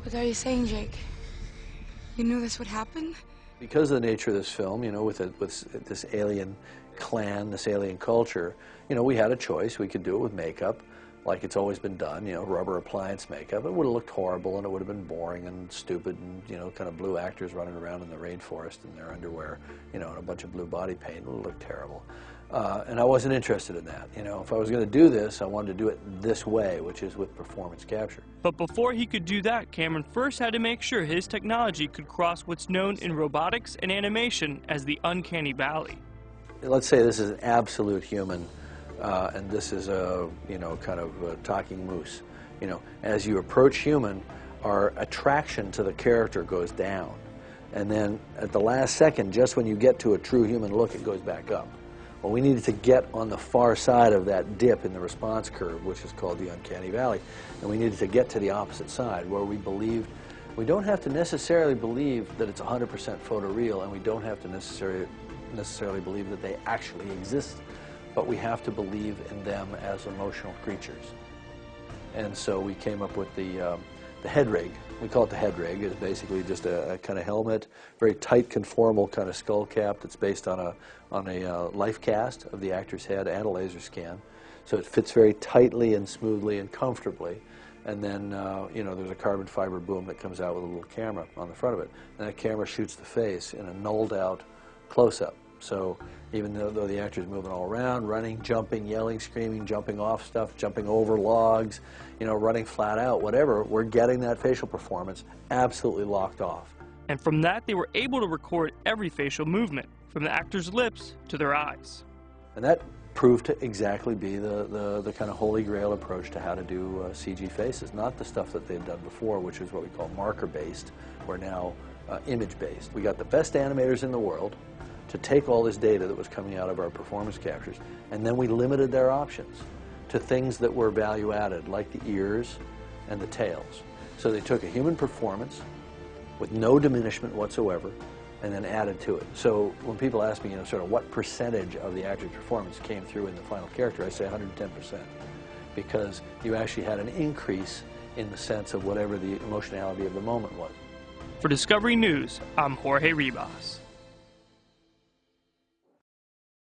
What are you saying, Jake? You knew this would happen? Because of the nature of this film, you know, with this alien clan, this alien culture, you know, we had a choice. We could do it with makeup, like it's always been done, you know, rubber appliance makeup. It would have looked horrible, and it would have been boring and stupid, and, you know, kind of blue actors running around in the rainforest in their underwear, you know, and a bunch of blue body paint. It would have looked terrible. And I wasn't interested in that. You know, if I was going to do this, I wanted to do it this way, which is with performance capture. But before he could do that, Cameron first had to make sure his technology could cross what's known in robotics and animation as the uncanny valley. Let's say this is an absolute human, and this is a, you know, kind of a talking moose. You know, as you approach human, our attraction to the character goes down. And then at the last second, just when you get to a true human look, it goes back up. Well, we needed to get on the far side of that dip in the response curve, which is called the uncanny valley. And we needed to get to the opposite side, where we believed, we don't have to necessarily believe that it's 100% photoreal, and we don't have to necessarily believe that they actually exist, but we have to believe in them as emotional creatures. And so we came up with the head rig. We call it the head rig. It's basically just a kind of helmet, very tight, conformal kind of skull cap that's based on a life cast of the actor's head and a laser scan. So it fits very tightly and smoothly and comfortably. And then, you know, there's a carbon fiber boom that comes out with a little camera on the front of it. And that camera shoots the face in a nulled out close-up. So even though the actor's moving all around, running, jumping, yelling, screaming, jumping off stuff, jumping over logs, you know, running flat out, whatever, we're getting that facial performance absolutely locked off. And from that, they were able to record every facial movement, from the actor's lips to their eyes. And that proved to exactly be the kind of holy grail approach to how to do CG faces, not the stuff that they'd done before, which is what we call marker-based. We're now image-based. We got the best animators in the world to take all this data that was coming out of our performance captures, and then we limited their options to things that were value added, like the ears and the tails. So they took a human performance with no diminishment whatsoever and then added to it. So when people ask me, you know, sort of what percentage of the actor's performance came through in the final character, I say 110%, because you actually had an increase in the sense of whatever the emotionality of the moment was. For Discovery News, I'm Jorge Ribas.